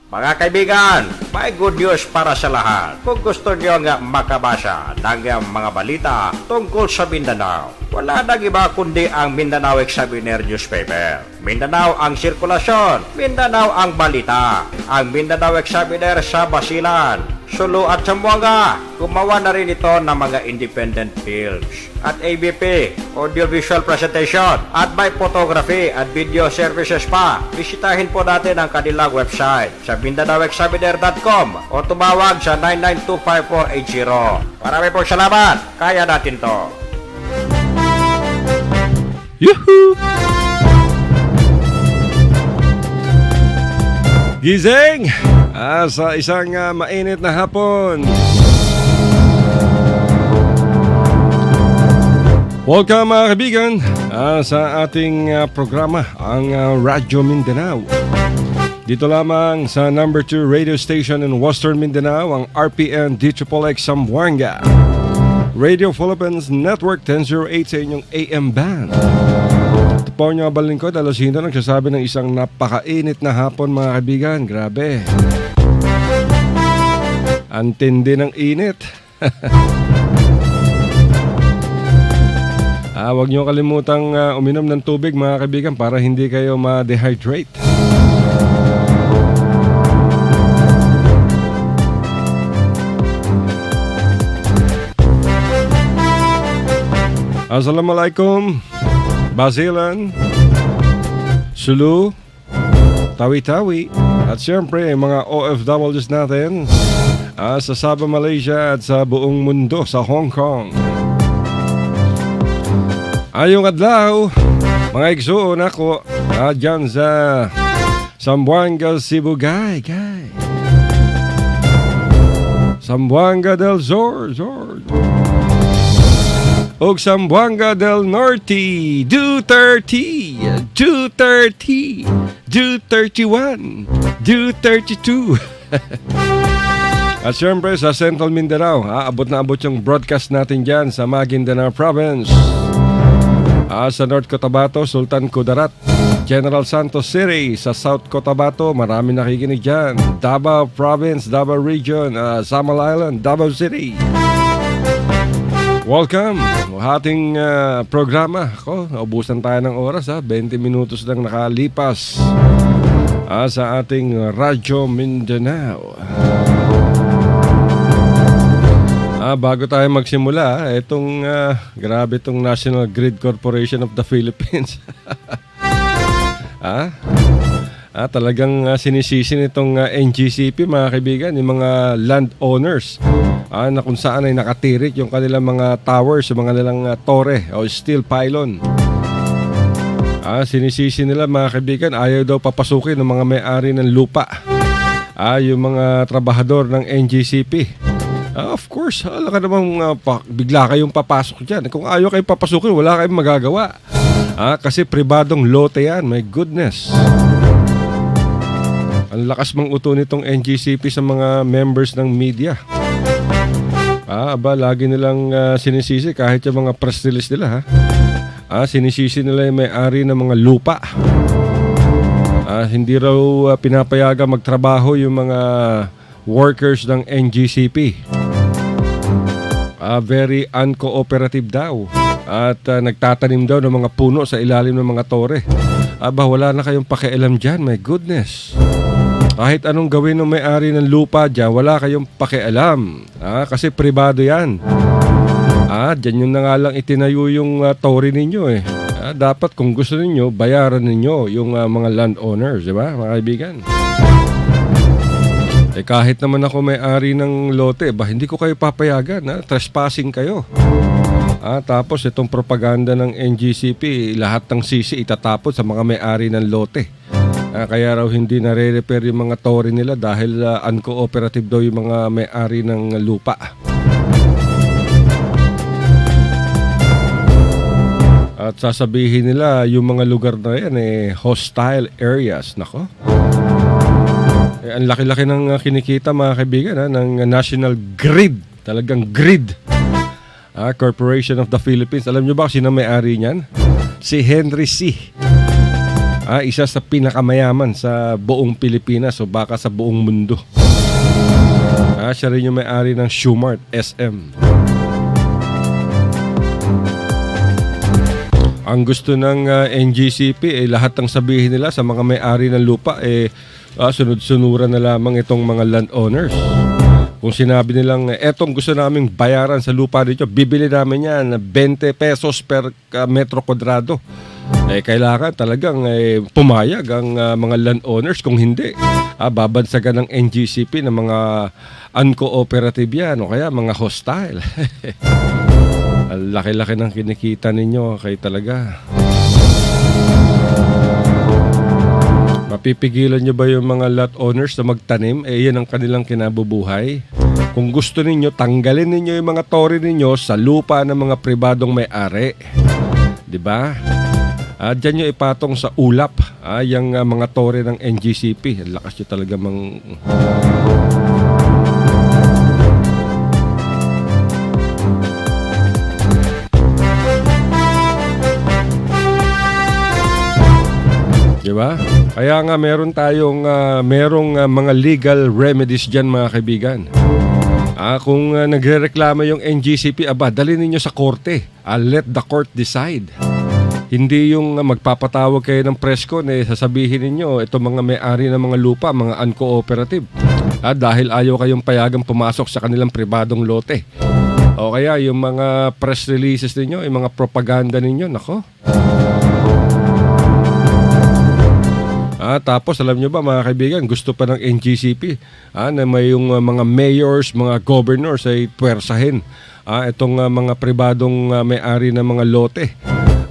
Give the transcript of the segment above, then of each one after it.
Mga kaibigan, may good news para sa lahat. Kung gusto nyo nga makabasa ng mga balita tungkol sa Mindanao, wala nang iba kundi ang Mindanao Examiner newspaper. Mindanao ang sirkulasyon, Mindanao ang balita. Ang Mindanao Examiner sa Basilan, Sulu at Zamboanga. Gumawa na rin ito ng mga independent films at ABP, audiovisual presentation, at may photography at video services pa. Bisitahin po natin ang kanilang website sa MindanaoExaminer.com o tumawag sa 9925480. Marami pong salamat. Kaya natin to. Yuhu! Gising! Sa isang mainit na hapon. Welcome mga kaibigan sa ating programa, ang Radyo Mindanao. Dito lamang sa number 2 radio station in Western Mindanao, ang RPN DXXX Zamboanga. Radio Philippines Network 1008 sa inyong AM band. Ito po ang balingkod, Alosino, nagsasabi ng isang napakainit na hapon mga kaibigan. Grabe. Ang tindi ng init. Huwag niyo kalimutang uminom ng tubig mga kaibigan para hindi kayo ma-dehydrate. Assalamualaikum, Basilan, Sulu, Tawi-Tawi, at siyempre mga OFWs natin sa Sabah, Malaysia at sa buong mundo, sa Hong Kong. Ayong adlaw, mga igsoon ako dyan sa Zamboanga, Cebu, gay. Zamboanga del Sur, og Zamboanga del Norte, Duterte, 231, 232. At syempre sa Central Mindanao, abot na abot yung broadcast natin dyan sa Maguindanao Province. Sa North Cotabato, Sultan Kudarat, General Santos City. Sa South Cotabato, marami nakikinig dyan. Davao Province, Davao Region, Samal Island, Davao City. Welcome sa ating programa. Naubusan tayo ng oras, 20 minutos lang nakalipas sa ating Radyo Mindanao. Bago tayo magsimula, grabe itong National Grid Corporation of the Philippines. Talagang sinisisi nitong NGCP mga kaibigan, yung mga landowners na kung saan ay nakatirik yung kanilang mga towers, yung mga nilang tore o steel pylon. Sinisisi nila mga kaibigan, ayaw daw papasukin ng mga may-ari ng lupa, yung mga trabahador ng NGCP. Of course, alam ka namang bigla kayong papasok dyan. Kung ayaw kayong papasukin, wala kayong magagawa. Kasi pribadong lote yan, my goodness. Ang lakas mang uto nitong NGCP sa mga members ng media. Lagi nilang sinisisi kahit yung mga press release nila. Sinisisi nila yung may-ari ng mga lupa. Hindi raw pinapayagan magtrabaho yung mga workers ng NGCP. Very uncooperative daw. At nagtatanim daw ng mga puno sa ilalim ng mga tore. Wala na kayong pakialam dyan, my goodness. Kahit anong gawin ng may-ari ng lupa dyan, wala kayong pakialam. Kasi pribado yan. Dyan yun na nga lang itinayo yung tore ninyo eh. Dapat kung gusto ninyo, bayaran ninyo yung mga landowners, di ba mga kaibigan? Kahit naman ako may-ari ng lote, hindi ko kayo papayagan, trespassing kayo. Tapos itong propaganda ng NGCP, lahat ng sisi itatapon sa mga may-ari ng lote. Kaya raw hindi nare-repair yung mga tore nila dahil uncooperative daw yung mga may-ari ng lupa. At sasabihin nila yung mga lugar na yan hostile areas. Nako. Ang laki-laki ng kinikita mga kaibigan ng National Grid. Talagang grid. Corporation of the Philippines. Alam nyo ba sino may-ari niyan? Si Henry C. Isa sa pinakamayaman sa buong Pilipinas o baka sa buong mundo. Siya rin yung may-ari ng Shoemart SM. Ang gusto ng NGCP lahat ng sabihin nila sa mga may-ari ng lupa sunod-sunuran na lamang itong mga landowners. Kung sinabi nilang etong gusto naming bayaran sa lupa dito, bibili namin yan 20 pesos per metro kwadrado. Kailangan talagang pumayag ang mga landowners. Kung hindi, babansagan ng NGCP ng mga uncooperative yan o kaya mga hostile. Ang laki-laki ng kinikita ninyo kay talaga. Mapipigilan nyo ba yung mga lot owners na magtanim? Yan ang kanilang kinabubuhay. Kung gusto ninyo, tanggalin ninyo yung mga tori ninyo sa lupa ng mga pribadong may-ari. Diba? Diyan nyo ipatong sa ulap yung mga tori ng NGCP. Ang lakas nyo talaga Diba? Kaya nga meron tayong mga legal remedies dyan mga kaibigan. Kung nagrereklamo yung NGCP, dalhin ninyo sa korte. Let the court decide. Hindi yung magpapatawag kayo ng presscon, sasabihin ninyo, ito mga may-ari ng mga lupa, mga uncooperative. Dahil ayaw kayong payagang pumasok sa kanilang pribadong lote. O kaya yung mga press releases ninyo, yung mga propaganda ninyo, nako. Tapos alam nyo ba mga kaibigan, gusto pa ng NGCP na may yung mga mayors, mga governors ay puwersahin itong mga pribadong may-ari ng mga lote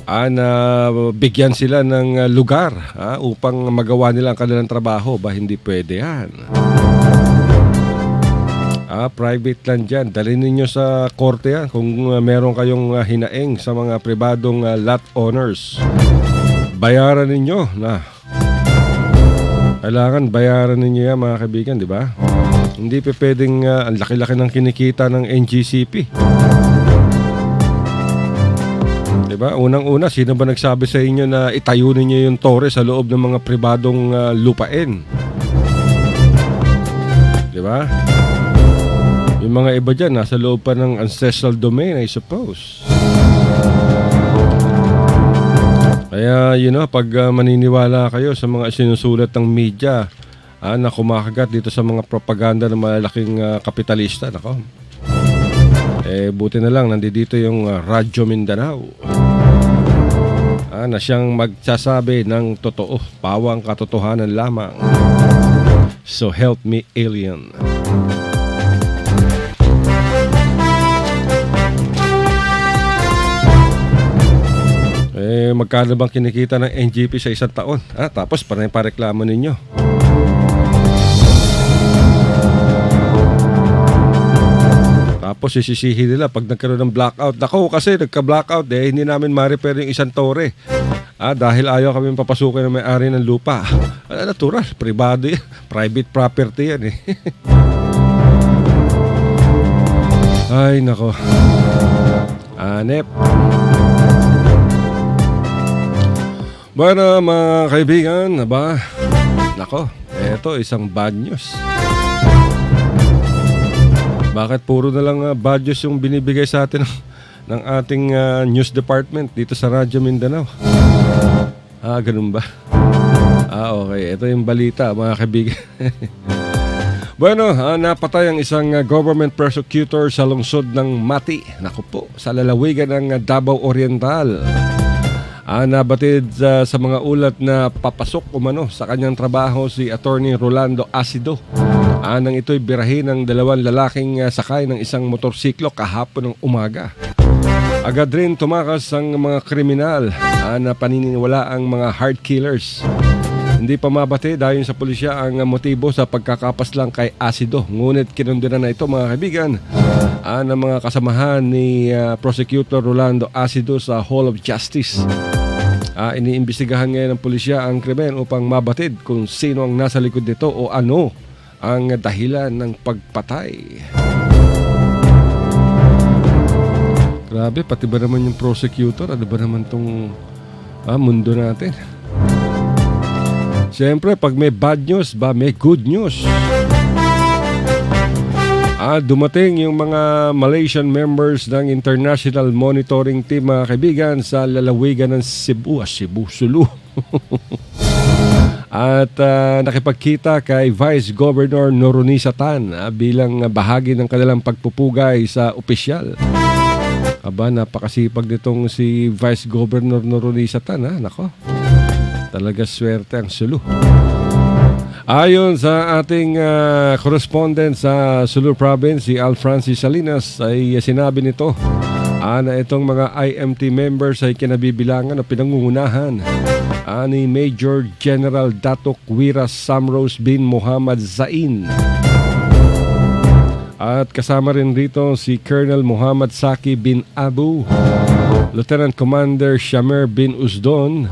na bigyan sila ng lugar upang magawa nila ang kanilang trabaho. Hindi pwede yan. Private land dyan. Dalhin ninyo sa korte yan kung meron kayong hinaing sa mga pribadong lot owners. Bayaran ninyo na. Kailangan bayaran ninyo yan mga kaibigan, di ba? Hindi pa pwedeng ang laki-laki ng kinikita ng NGCP. Di ba? Unang-una, sino ba nagsabi sa inyo na itayo ninyo yung tore sa loob ng mga pribadong lupain? Di ba? Yung mga iba dyan, nasa loob pa ng ancestral domain, I suppose. Kaya pag maniniwala kayo sa mga sinusulat ng media na kumakagat dito sa mga propaganda ng malalaking kapitalista, nako. Buti na lang nandito yung Radyo Mindanao na siyang magsasabi ng totoo, pawang katotohanan lamang. So help me, alien. Magkano bang kinikita ng NGP sa isang taon? Tapos pareklamo ninyo. Tapos sisisihin nila pag nagkaroon ng blackout. Nako kasi nagka-blackout hindi namin ma-repair yung isang tore. Dahil ayaw kami papasukin ng may-ari ng lupa. Natural, privado yan. Private property yan Ay nako. Anep. Bueno mga kaibigan, nako, eto isang bad news. Bakit puro na lang bad news yung binibigay sa atin ng ating news department dito sa Radyo Mindanao? Ganun ba? Okay, ito yung balita mga kaibigan. Bueno, napatay ang isang government prosecutor sa lungsod ng Mati. Naku po, sa lalawigan ng Davao Oriental. Nabatid sa mga ulat na papasok umano sa kanyang trabaho si Attorney Rolando Acido. Nang ito'y birahin ng dalawang lalaking sakay ng isang motorsiklo kahapon ng umaga. Agad rin tumakas ang mga kriminal na paniniwala ang mga hard killers. Hindi pa mabatid ayon sa pulisya ang motibo sa pagkakapas lang kay Acido. Ngunit kinundinan na ito mga kaibigan ng mga kasamahan ni Prosecutor Rolando Acido sa Hall of Justice. Iniimbestigahan ngayon ng pulisya ang krimen upang mabatid kung sino ang nasa likod nito o ano ang dahilan ng pagpatay. Grabe, pati ba naman yung prosecutor? Ano ba naman tong mundo natin? Siyempre, pag may bad news ba, may good news. Dumating yung mga Malaysian members ng International Monitoring Team, mga kaibigan, sa lalawigan ng Cebu, Sulu. At nakipagkita kay Vice Governor Noronisa Tan bilang bahagi ng kanilang pagpupugay sa opisyal. Aba, napakasipag nitong si Vice Governor Noronisa Tan, nako. Talaga swerte ang Sulu. Ayon sa ating correspondent sa Sulu Province, si Al Francis Salinas, ay sinabi nito na itong mga IMT members ay kinabibilangan o pinangungunahan ni Major General Datuk Wira Samros bin Muhammad Zain. At kasama rin rito si Colonel Muhammad Saki bin Abu, Lieutenant Commander Shamer bin Usdon,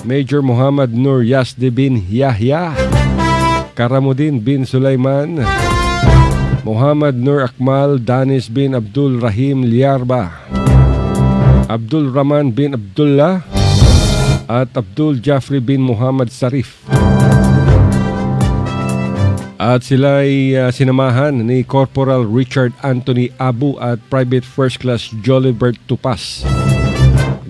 Major Muhammad Nur Yazdi bin Yahya, Karamudin bin Sulaiman, Muhammad Nur Akmal Danis bin Abdul Rahim Liarba, Abdul Rahman bin Abdullah, at Abdul Jafri bin Muhammad Sarif. At sila ay sinamahan ni Corporal Richard Anthony Abu at Private First Class Jolibert Tupas.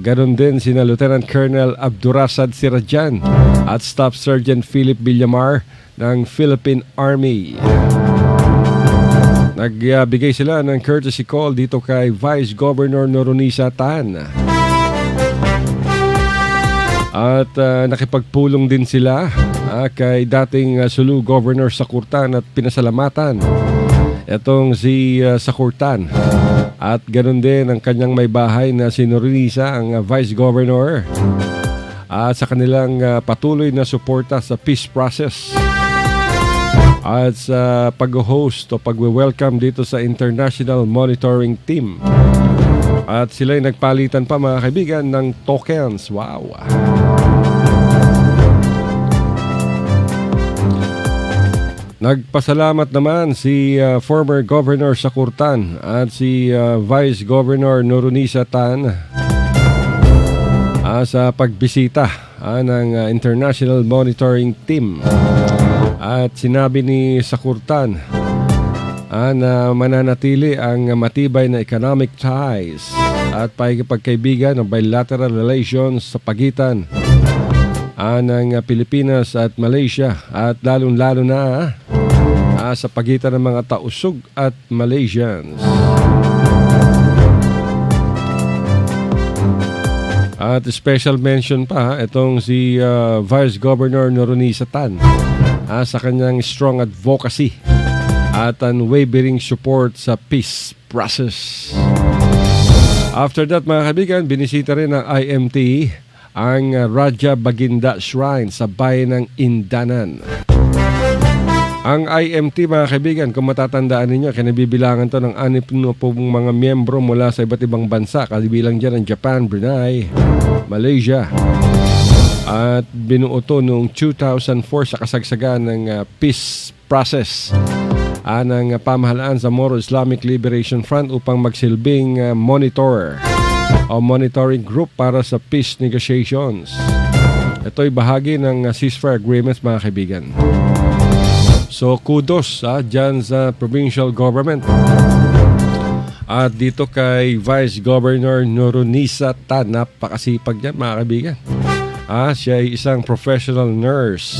Ganon din sina Lieutenant Colonel Abdurasad Sirajan at Staff Sergeant Philip Villamar ng Philippine Army. Nagbigay sila ng courtesy call dito kay Vice Governor Noronisa Tan. At nakipagpulong din sila kay dating Sulu Governor Sakurtan at pinasalamatan itong si Sakurtan. At ganoon din ang kanyang may bahay na si Noronisa, ang Vice Governor, sa kanilang patuloy na suporta sa peace process at sa pag-host o pag-welcome dito sa International Monitoring Team. At sila'y nagpalitan pa, mga kaibigan, ng tokens. Wow! Nagpasalamat naman si former Governor Sakurtan at si Vice Governor Noronisa Tan sa pagbisita ng International Monitoring Team. At sinabi ni Sakurtan na mananatili ang matibay na economic ties at pakikipagkaibigan ng bilateral relations sa pagitan ng Pilipinas at Malaysia, at lalong-lalo na sa pagitan ng mga tausug at Malaysians. At special mention pa itong si Vice Governor Noronisa Tan sa kanyang strong advocacy at unwavering support sa peace process. After that, mga kaibigan, binisita rin ng IMT ang Raja Baginda Shrine sa bayan ng Indanan. Ang IMT, mga kaibigan, kung matatandaan ninyo, kinabibilangan to ng 60 mga miyembro mula sa iba't ibang bansa. Kabilang dyan ang Japan, Brunei, Malaysia. At binuo to noong 2004 sa kasagsagan ng peace process ng pamahalaan sa Moro Islamic Liberation Front upang magsilbing monitor o monitoring group para sa peace negotiations. Ito'y bahagi ng ceasefire agreements, mga kaibigan. So kudos dyan sa provincial government. At dito kay Vice Governor Noronisa Tan, napakasipag yan, mga kaibigan. Siya ay isang professional nurse.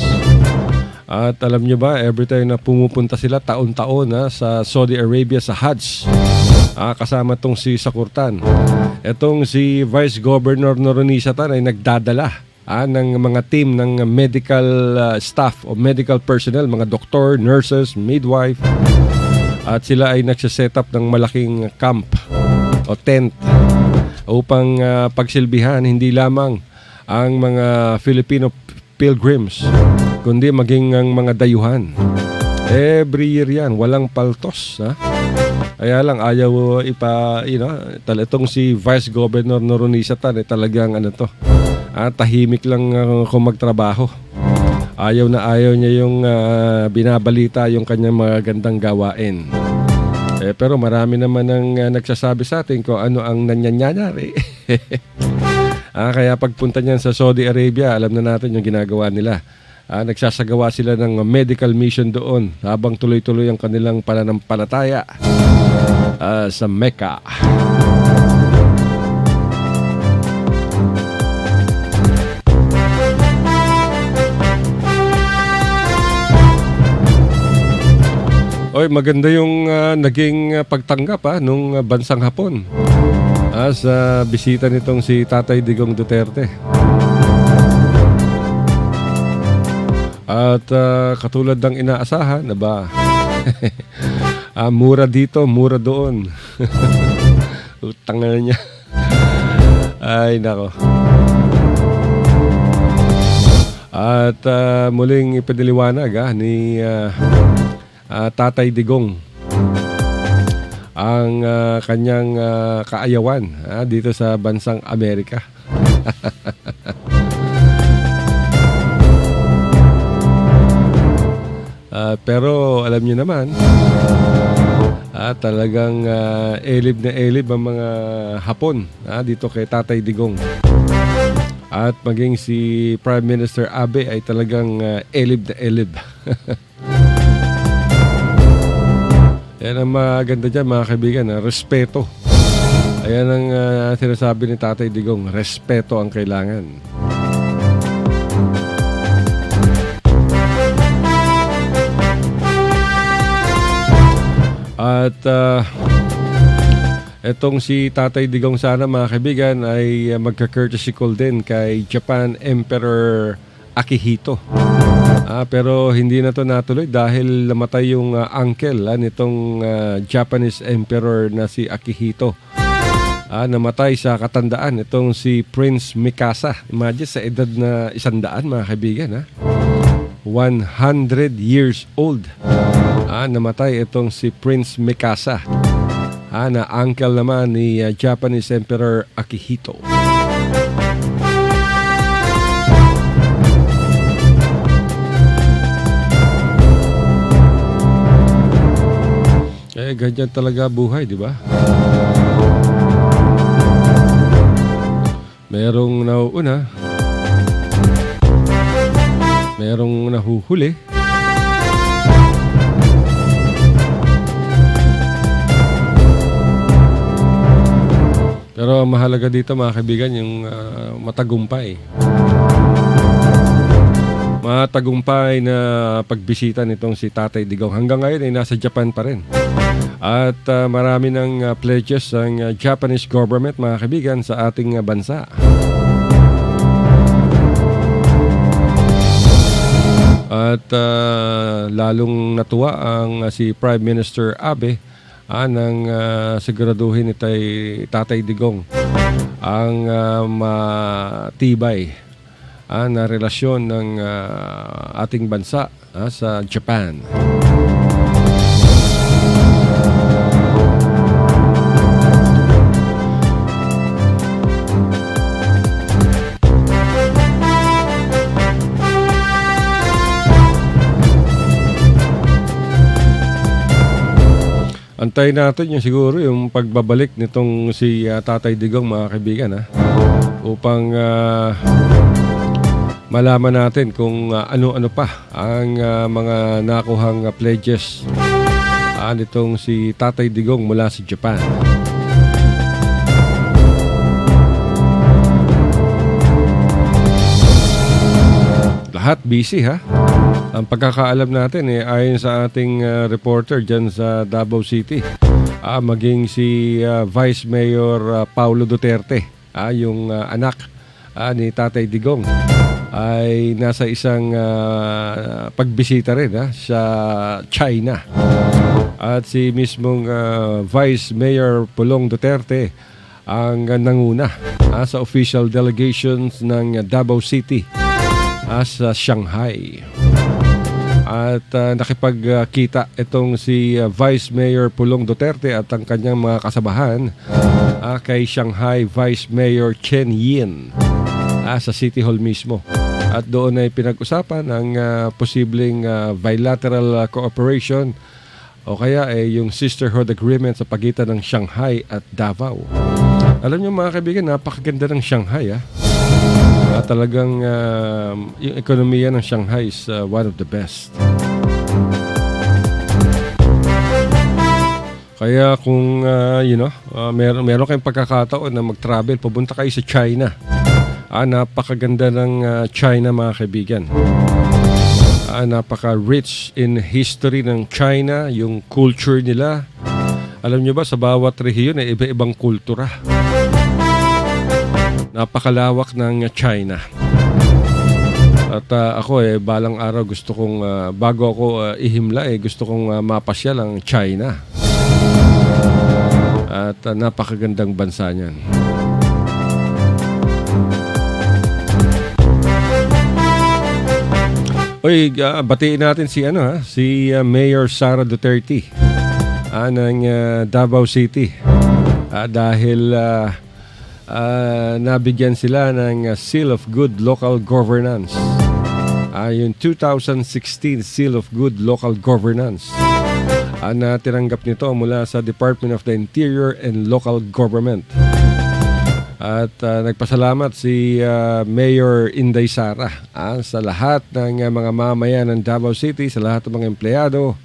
At alam nyo ba, every time na pumupunta sila taon-taon sa Saudi Arabia sa Hajj, kasama tong si Sakurtan. Itong si Vice Governor Noronisa Tan ay nagdadala ng mga team ng medical staff o medical personnel, mga doktor, nurses, midwife. At sila ay nagsiset up ng malaking camp o tent upang pagsilbihan hindi lamang ang mga Filipino pilgrims, kundi maging ang mga dayuhan. Every year yan, walang paltos. Kaya lang ayaw itong si Vice Governor Noronisa Tan talagang tahimik lang kung magtrabaho. Ayaw na ayaw niya yung binabalita yung kanyang mga gandang gawain. Pero marami naman ang nagsasabi sa atin kung ano ang nangyayari. Kaya pagpunta niyan sa Saudi Arabia, alam na natin yung ginagawa nila. nagsasagawa sila ng medical mission doon habang tuloy-tuloy ang kanilang pananampalataya sa Mecca. Oy, maganda yung naging pagtanggap nung bansang Hapon sa bisita nitong si Tatay Digong Duterte. At katulad ng inaasahan, mura dito, mura doon. Utang na niya. Ay, nako. At muling ipiniliwanag ni Tatay Digong ang kanyang kaayawan dito sa bansang Amerika. Pero alam niyo naman, talagang elib na elib ang mga Hapon dito kay Tatay Digong. At maging si Prime Minister Abe ay talagang elib na elib. Yan ang maganda dyan, mga kaibigan, respeto. Ayan ang sinasabi ni Tatay Digong, respeto ang kailangan. At etong si Tatay Digong sana, mga kaibigan, ay magka-courtesy call din kay Japan Emperor Akihito. Pero hindi na to natuloy dahil namatay yung uncle nitong Japanese Emperor na si Akihito. Namatay sa katandaan itong si Prince Mikasa. Imagine sa edad na 100, mga kaibigan. 100 years old. Namatay itong si Prince Mikasa. Na uncle naman ni Japanese Emperor Akihito. Ganyan talaga buhay, di ba? Merong nauuna, merong nahuhuli, pero mahalaga dito, mga kaibigan, yung matagumpay. Matagumpay na pagbisita nitong si Tatay Digong. Hanggang ngayon ay nasa Japan pa rin. At marami ng pledges ang Japanese government, mga kaibigan, sa ating bansa. At lalong natuwa ang si Prime Minister Abe nang siguraduhin itay Tatay Digong ang matibay na relasyon ng ating bansa sa Japan. Antayin natin yung siguro yung pagbabalik nitong si Tatay Digong, mga kaibigan, upang malaman natin kung ano-ano pa ang mga nakuhang pledges nitong si Tatay Digong mula sa Japan. Lahat busy, Ang pagkakaalam natin ayon sa ating reporter dyan sa Davao City, maging si Vice Mayor Paulo Duterte, yung anak ni Tatay Digong, ay nasa isang pagbisita rin sa China. At si mismong Vice Mayor Pulong Duterte ang nanguna sa official delegations ng Davao City sa Shanghai. At nakipagkita itong si Vice Mayor Pulong Duterte at ang kanyang mga kasabahan kay Shanghai Vice Mayor Chen Yin sa City Hall mismo. At doon ay pinag-usapan ang posibleng bilateral cooperation o kaya yung sisterhood agreement sa pagitan ng Shanghai at Davao. Alam niyo, mga kaibigan, napakaganda ng Shanghai. Talagang yung ekonomiya ng Shanghai is one of the best. Kaya kung meron kayong pagkakataon na mag-travel, pupunta kayo sa China. Napakaganda ng China, mga kaibigan. Napaka-rich in history ng China, yung culture nila. Alam nyo ba, sa bawat rehiyon ay iba-ibang kultura. Napakalawak ng China. At ako balang araw gusto kong, bago ako ihimla, gusto kong mapasyal ang China. At napakagandang bansa niyan. Oy, batiin natin si Mayor Sara Duterte ng Davao City. Dahil nabigyan sila ng Seal of Good Local Governance. Yung 2016 Seal of Good Local Governance. Na tinanggap nito mula sa Department of the Interior and Local Government. At nagpasalamat si Mayor Inday Sara sa lahat ng mga mamayan ng Davao City, sa lahat ng mga empleyado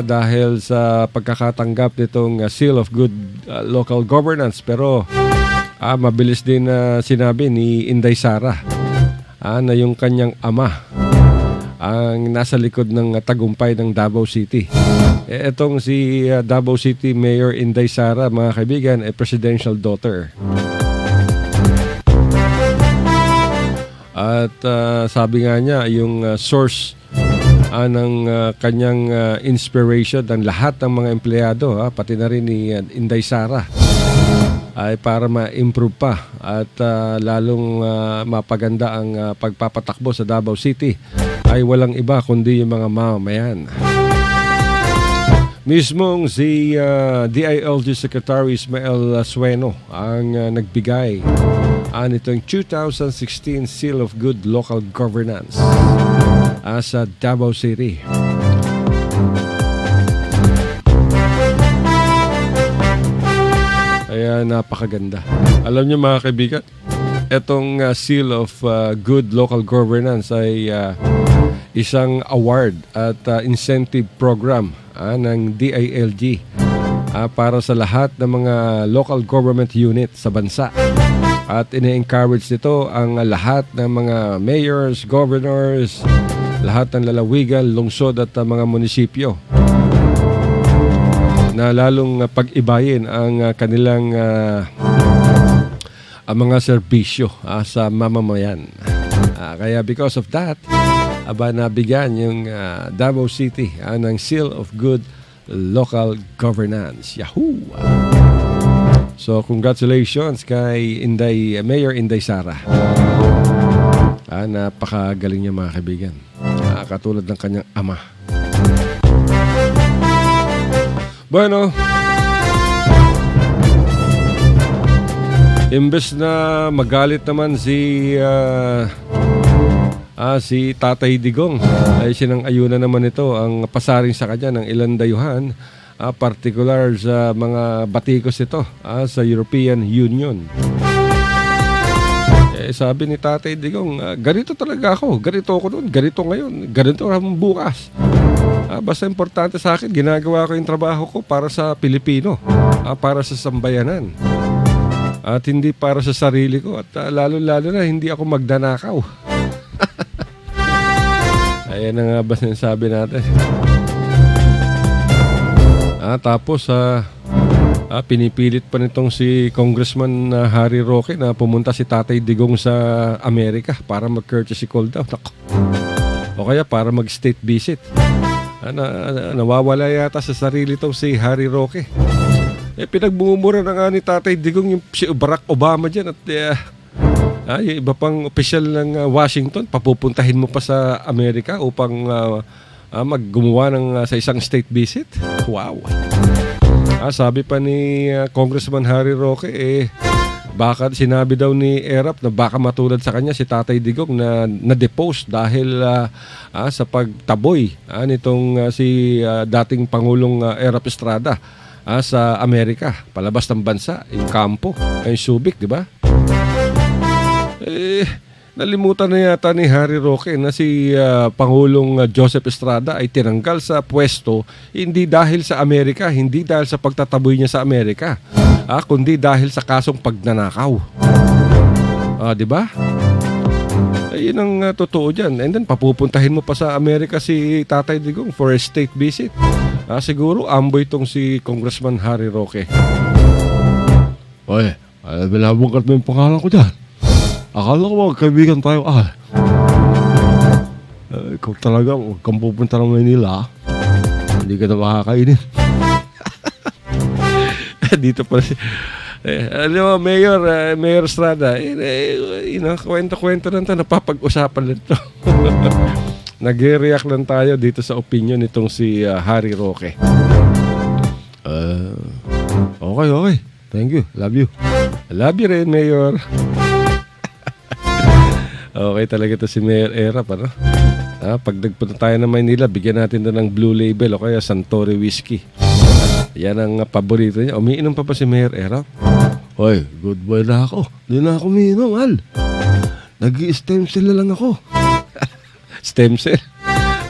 dahil sa pagkakatanggap nitong Seal of Good Local Governance. Pero mabilis din sinabi ni Inday Sara na yung kanyang ama ang nasa likod ng tagumpay ng Davao City. Etong si Davao City Mayor Inday Sara, mga kaibigan, presidential daughter. At sabi nga niya, yung source ng kanyang inspiration ng lahat ng mga empleyado, pati na rin ni Inday Sara, ay para ma-improve pa at lalong mapaganda ang pagpapatakbo sa Davao City ay walang iba kundi yung mga mamamayan. Mismong si DILG Secretary Ismael Sueno ang nagbigay nitong 2016 Seal of Good Local Governance sa Davao City. Kaya napakaganda. Alam niyo, mga kaibigan, itong Seal of Good Local Governance ay isang award at incentive program ng DILG para sa lahat ng mga local government unit sa bansa. At ine-encourage nito ang lahat ng mga mayors, governors, lahat ng lalawigan, lungsod at mga munisipyo na lalong pag-ibayin ang kanilang mga serbisyo sa mamamayan. Kaya because of that, nabigyan yung Davao City ng Seal of Good Local Governance. Yahoo! So, congratulations kay Mayor Inday Sara. Napakagaling niya, mga kaibigan. Katulad ng kanyang ama. Bueno, imbes na magalit naman si Tatay Digong, ay sinang-ayunan naman ito ang pasaring sa kanya ng ilang dayuhan, particular sa mga batikos ito sa European Union. Sabi ni Tatay Digong, ganito talaga ako, ganito ako noon, ganito ngayon, ganito ako bukas. Basta importante sa akin, ginagawa ko yung trabaho ko para sa Pilipino, para sa sambayanan. At hindi para sa sarili ko, at lalo-lalo na hindi ako magdanakaw. Ayan na nga ba sinasabi natin. Tapos pinipilit pa nitong si Congressman Harry Roque na pumunta si Tatay Digong sa Amerika para mag-courtesy call daw. O kaya para mag-state visit. Nawawala yata sa sarili itong si Harry Roque. Pinagbumura na nga ni Tatay Digong yung si Barack Obama dyan. At yung iba pang opisyal ng Washington, papupuntahin mo pa sa Amerika upang maggumawa sa isang state visit. Wow! Sabi pa ni Congressman Harry Roque, baka sinabi daw ni Erap na baka matulad sa kanya si Tatay Digong na na-depose dahil sa pagtaboy nitong si dating Pangulong Erap Estrada sa Amerika, palabas ng bansa, yung kampo, yung Subic, di ba? Nalimutan na yata ni Harry Roque na si Pangulong Joseph Estrada ay tinanggal sa pwesto hindi dahil sa Amerika, hindi dahil sa pagtataboy niya sa Amerika, kundi dahil sa kasong pagnanakaw. Di ba? Ayun ang totoo dyan. And then papupuntahin mo pa sa Amerika si Tatay Digong for a state visit. Siguro amboy itong si Congressman Harry Roque. Oy, binabungkat mo yung pangalan ko dyan. Akala ko magkaibigan tayo. Ikaw talaga, huwag kang pupunta ng Manila. Hindi ka na makakainin. Dito pala si... alam mo, Mayor Estrada, kwento-kwento lang ito, napapag-usapan lang ito. Nag-react lang tayo dito sa opinion nitong si Harry Roque. Okay. Thank you. Love you. I love you rin, Mayor. Okay talaga ito si Mayor Erap, ano? Pag nagpunta tayo ng Maynila, bigyan natin doon ng Blue Label o kaya Suntory Whiskey. Yan ang paborito niya. Umiinom pa si Mayor Erap? Hoy, good boy na ako. Hindi na ako umiinom, Al. Nag-i-stem cell na lang ako. Stem cell?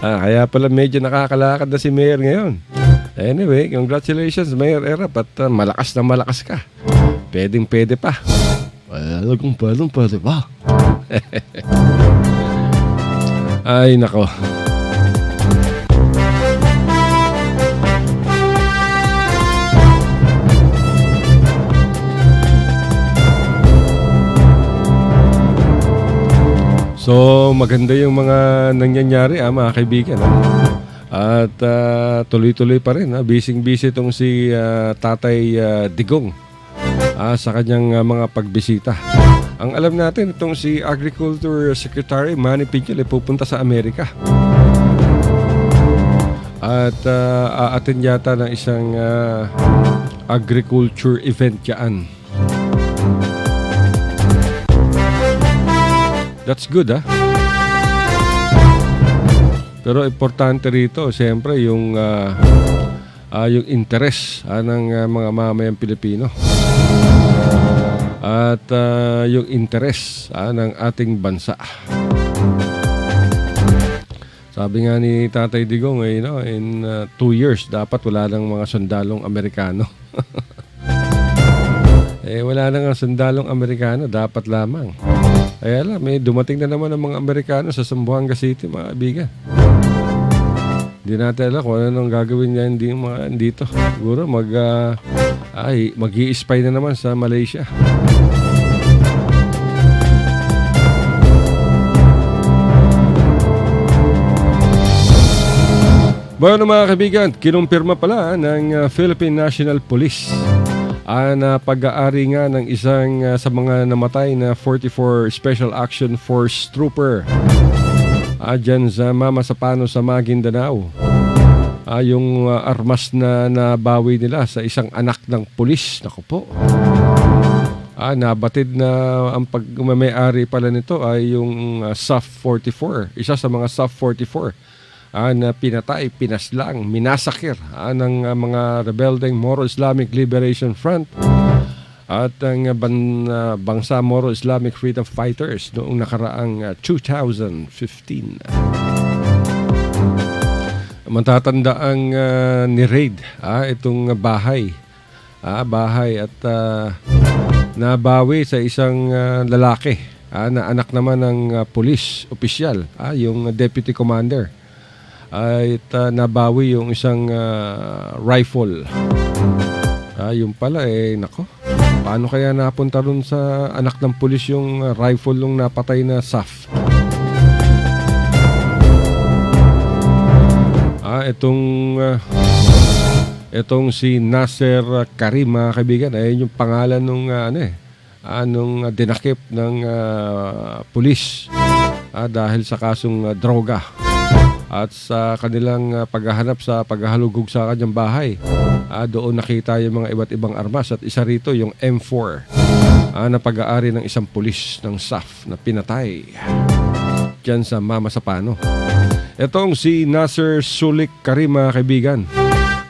Kaya pala medyo nakakalakad na si Mayor ngayon. Anyway, congratulations, Mayor Erap. At malakas na malakas ka. Pwedeng-pwede pa. Alam kong pwede pa. Ay, nako. So, maganda yung mga nangyayari, mga kaibigan. At tuloy-tuloy pa rin. Busy-busy itong si Tatay Digong sa kanyang mga pagbisita. Ang alam natin, itong si Agriculture Secretary Manny Piñol ay pupunta sa Amerika. At aattend yata ng isang agriculture event yan. That's good, Pero importante rito, siyempre, yung interes ng mga mamayang Pilipino. At yung interes ng ating bansa. Sabi nga ni Tatay Digong, in 2 years, dapat wala nang mga sundalong Amerikano. Wala nang sundalong Amerikano, dapat lamang. Kaya lang, may dumating na naman ang mga Amerikano sa Zamboanga City, mga kaibigan. Hindi natin alam kung anong gagawin niya dito. Siguro mag-i-spy na naman sa Malaysia. Bueno mga kaibigan, kinumpirma pala ng Philippine National Police na pag-aari nga ng isang sa mga namatay na 44 Special Action Force Trooper dyan sa Mama Sapano sa Maguindanao. Yung armas na nabawi nila sa isang anak ng pulis. Naku po. Nabatid na ang pagmamayari pala nito ay yung SAF-44. Isa sa mga SAF-44 na pinatay, pinaslang, minasakir ng mga rebeldeng Moro Islamic Liberation Front at ang bangsa Moro Islamic Freedom Fighters noong nakaraang 2015. Matatanda ang ni-raid itong bahay at nabawi sa isang lalaki na anak naman ng pulis opisyal, yung deputy commander. At nabawi yung isang rifle. Yung pala nako. Paano kaya napunta ron sa anak ng pulis yung rifle nung napatay na SAF? Itong si Nasser Karim, mga kaibigan, ayun yung pangalan nung nung dinakip ng pulis dahil sa kasong droga. At sa kanilang paghahanap sa paghahalugog sa kanyang bahay, doon nakita yung mga iba't ibang armas. At isa rito yung M4 na pag-aari ng isang pulis ng SAF na pinatay dyan sa Mama Sapano. Itong si Nasser Sulik Karim, mga kaibigan,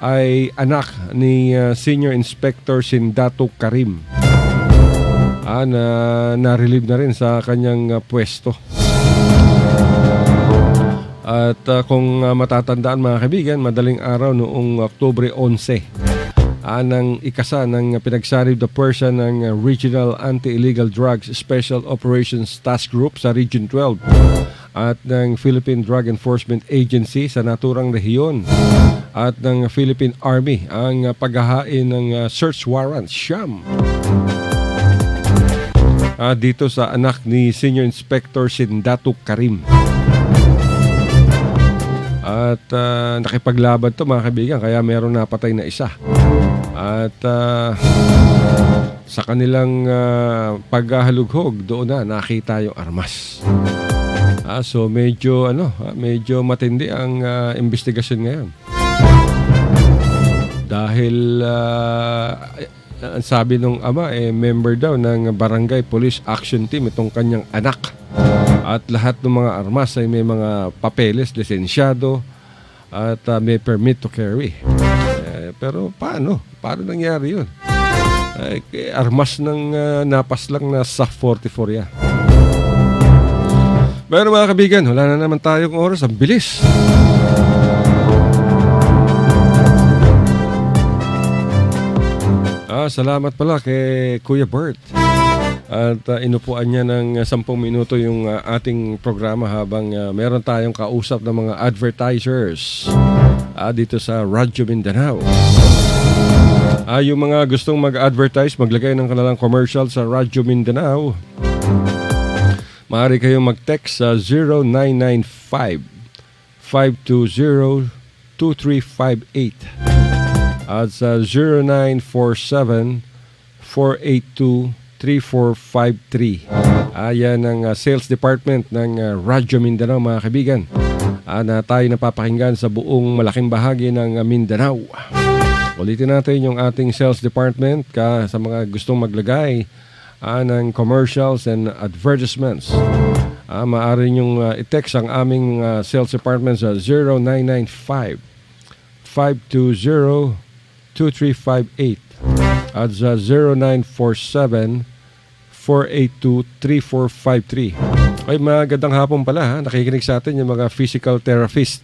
ay anak ni Senior Inspector Sindato Karim. na na-relieve na rin sa kanyang pwesto. At kung matatandaan mga kaibigan, madaling araw noong Oktubre 11, ng ikasa ng pinagsanib na person ng Regional Anti-Illegal Drugs Special Operations Task Group sa Region 12 at ng Philippine Drug Enforcement Agency sa naturang rehiyon at ng Philippine Army ang paghahain ng search warrant siyam dito sa anak ni Senior Inspector Sindato Karim. At nakipaglaban to mga kaibigan, kaya meron napatay na isa. At sa kanilang paghahalughog, doon na nakita yung armas. So medyo matindi ang investigasyon ngayon. Dahil ang sabi nung ama member daw ng Barangay Police Action Team itong kanyang anak. At lahat ng mga armas ay may mga papeles, lisensyado at may permit to carry. Pero paano? Paano nangyari yun? Armas ng napaslang na SA-44 yan. Pero mga kaibigan, wala na naman tayong oras. Ang bilis. Salamat pala kay Kuya Bert. At inupuan niya ng 10 minuto yung ating programa habang meron tayong kausap ng mga advertisers dito sa Radyo Mindanao. Yung mga gustong mag-advertise, maglagay ng kanilang commercial sa Radyo Mindanao, maaari kayong mag-text sa 0995-520-2358 at sa 0947-482-3453. Ayan ang sales department ng Radyo Mindanao mga kaibigan. Na tayo napapakinggan sa buong malaking bahagi ng Mindanao. Ulitin natin yung ating sales department sa mga gustong maglagay ng commercials and advertisements. Maaari nyong i-text ang aming sales department sa 0995-520-2358 at sa 0947-482-3453. Ay, magandang hapon pala. Nakikinig sa atin yung mga physical therapist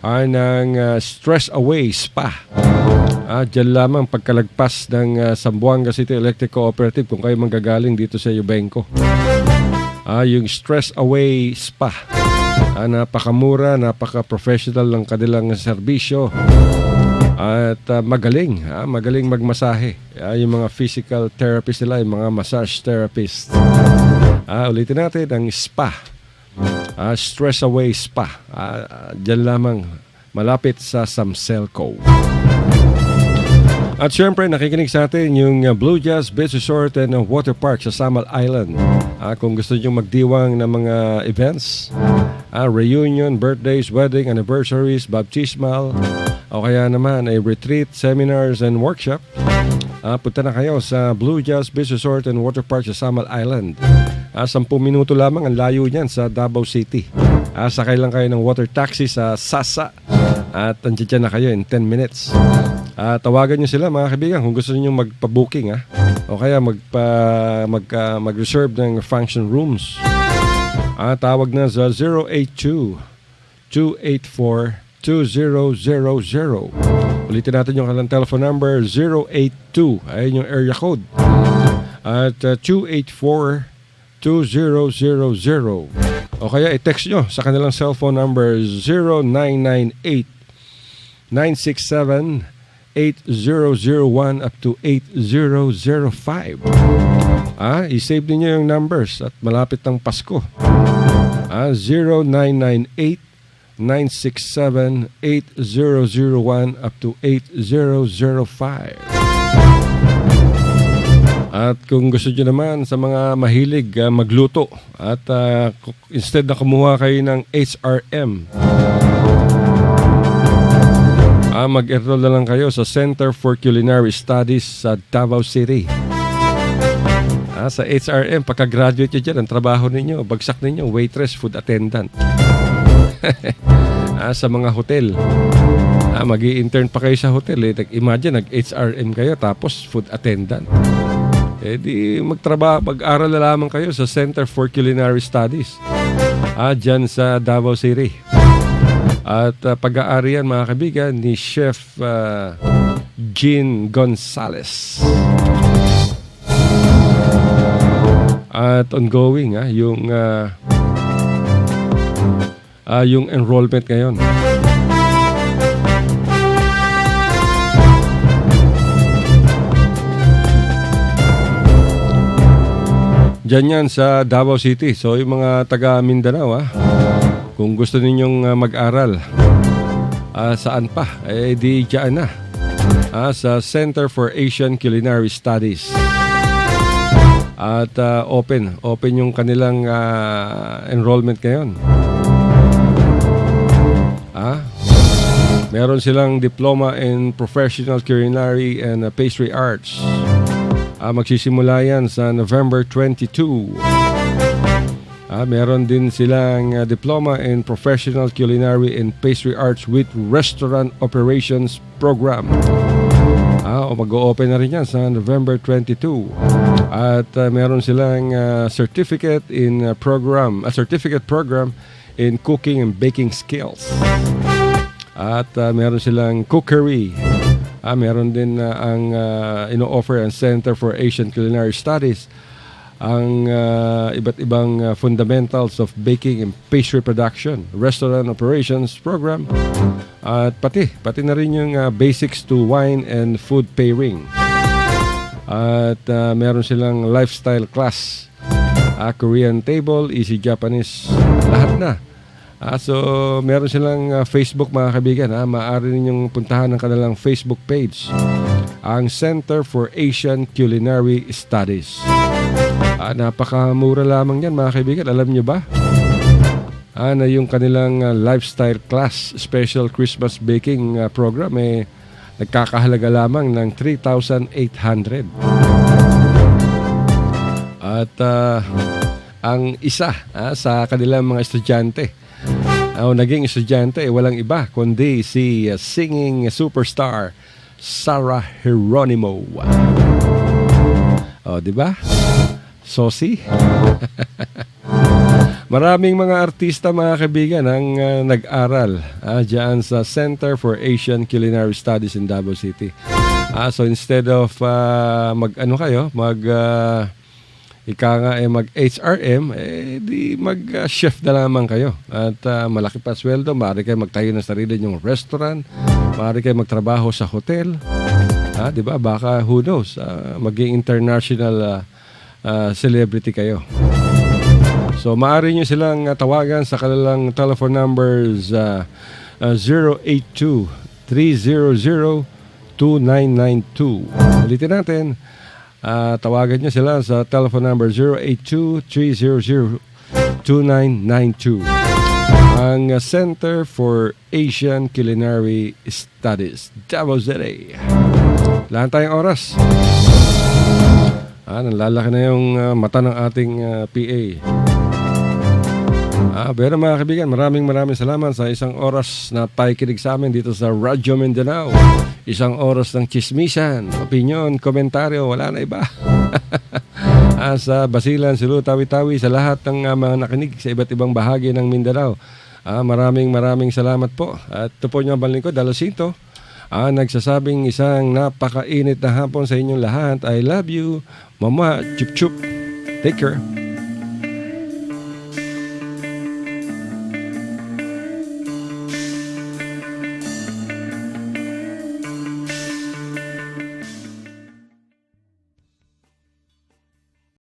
ng Stress Away Spa. Diyan lamang pagkalagpas ng Zamboanga City Electric Cooperative kung kayo manggagaling dito sa Yubenco. Yung Stress Away Spa. Napakamura, napaka-professional ng kanilang serbisyo. At magaling magmasahe. Yung mga physical therapist nila, yung mga massage therapist. Ulitin natin ang spa. Stress Away Spa. Diyan lamang malapit sa Samselco. At syempre, nakikinig sa atin yung Blue Jazz Beach Resort and Water Park sa Samal Island. Kung gusto nyo magdiwang ng mga events, reunion, birthdays, wedding, anniversaries, baptismal, o kaya naman ay retreat, seminars, and workshop, punta na kayo sa Blue Jazz Beach Resort and Water Park sa Samal Island. 10 minuto lamang ang layo niyan sa Davao City. Sakay lang kayo ng water taxi sa Sasa at andyan na kayo in 10 minutes. Tawagan nyo sila mga kaibigan kung gusto nyo magpa-booking o kaya mag-reserve ng function rooms. Tawag na sa 082-284-2000. Ulitin natin yung kanilang telephone number 082, ayun yung area code, at 284-2000. O kaya i-text nyo sa kanilang cellphone number 0998-967-8001 up to 8005. I-save niyo yung numbers at malapit ng Pasko. 0998-967-8001 up to 8005. At kung gusto nyo naman sa mga mahilig magluto at instead na kumuha kayo ng HRM, mag-enroll na lang kayo sa Center for Culinary Studies sa Davao City. Sa HRM, pagka-graduate nyo dyan, ang trabaho ninyo, bagsak ninyo, waitress, food attendant. Sa mga hotel, mag-i-intern pa kayo sa hotel. Imagine, nag-HRM kayo, tapos food attendant. di mag-aral na lamang kayo sa Center for Culinary Studies. Dyan sa Davao City. At pag-aari yan, mga kaibigan, ni Chef Jean Gonzalez. At ongoing yung enrollment ngayon. Diyan yan sa Davao City. So yung mga taga Mindanao, kung gusto ninyong mag-aral, saan pa? Di dyan na. Sa Center for Asian Culinary Studies. At open yung kanilang enrollment ngayon. Meron silang diploma in professional culinary and pastry arts. Magsisimula yan sa November 22. Meron din silang diploma in professional culinary and pastry arts with restaurant operations program. Mag-o-open na rin yan sa November 22. At meron silang certificate program in cooking and baking skills. At meron silang cookery. Meron din ang ino-offer ang Center for Asian Culinary Studies, ang iba't ibang fundamentals of baking and pastry production, restaurant operations program, at pati na rin yung basics to wine and food pairing. At meron silang lifestyle class, Korean table, easy Japanese, lahat na. So, meron silang Facebook, mga kaibigan. Maaari ninyong puntahan ang kanilang Facebook page, ang Center for Asian Culinary Studies. Napakamura lamang yan, mga kaibigan. Alam nyo ba? Na yung kanilang lifestyle class, special Christmas baking program, nagkakahalaga lamang ng 3,800. At ang isa sa kanilang mga estudyante, naging estudyante, walang iba kundi si singing superstar Sarah Geronimo. Di ba? Sosi. Maraming mga artista, mga kaibigan, ang nag-aral diyan sa Center for Asian Culinary Studies in Davao City. So instead of mag-HRM, di mag-chef na lamang kayo. At malaki pa sweldo, maaari kayo magtayo ng sarili nyong restaurant, maaari kayo magtrabaho sa hotel. Di ba? Baka, who knows, maging international celebrity kayo. So, maaari nyo silang tawagan sa kanilang telephone numbers 082-300-2992. Ulitin natin. Tawagan nyo sila sa telephone number 082-300-2992. Ang Center for Asian Culinary Studies, Davao City. Lahat tayong oras. Nalalaki na yung mata ng ating PA. Pero mga kaibigan, maraming salamat sa isang oras na pakikinig sa amin dito sa Radyo Mindanao. Isang oras ng chismisan, opinion, komentaryo, wala na iba. Sa Basilan, Sulu, Tawi-Tawi, sa lahat ng mga nakinig sa iba't ibang bahagi ng Mindanao. Maraming salamat po. At ito po nyo ang balingkod, Dalasinto. Nagsasabing isang napakainit na hapon sa inyong lahat. I love you. Mama, chup chup. Take care.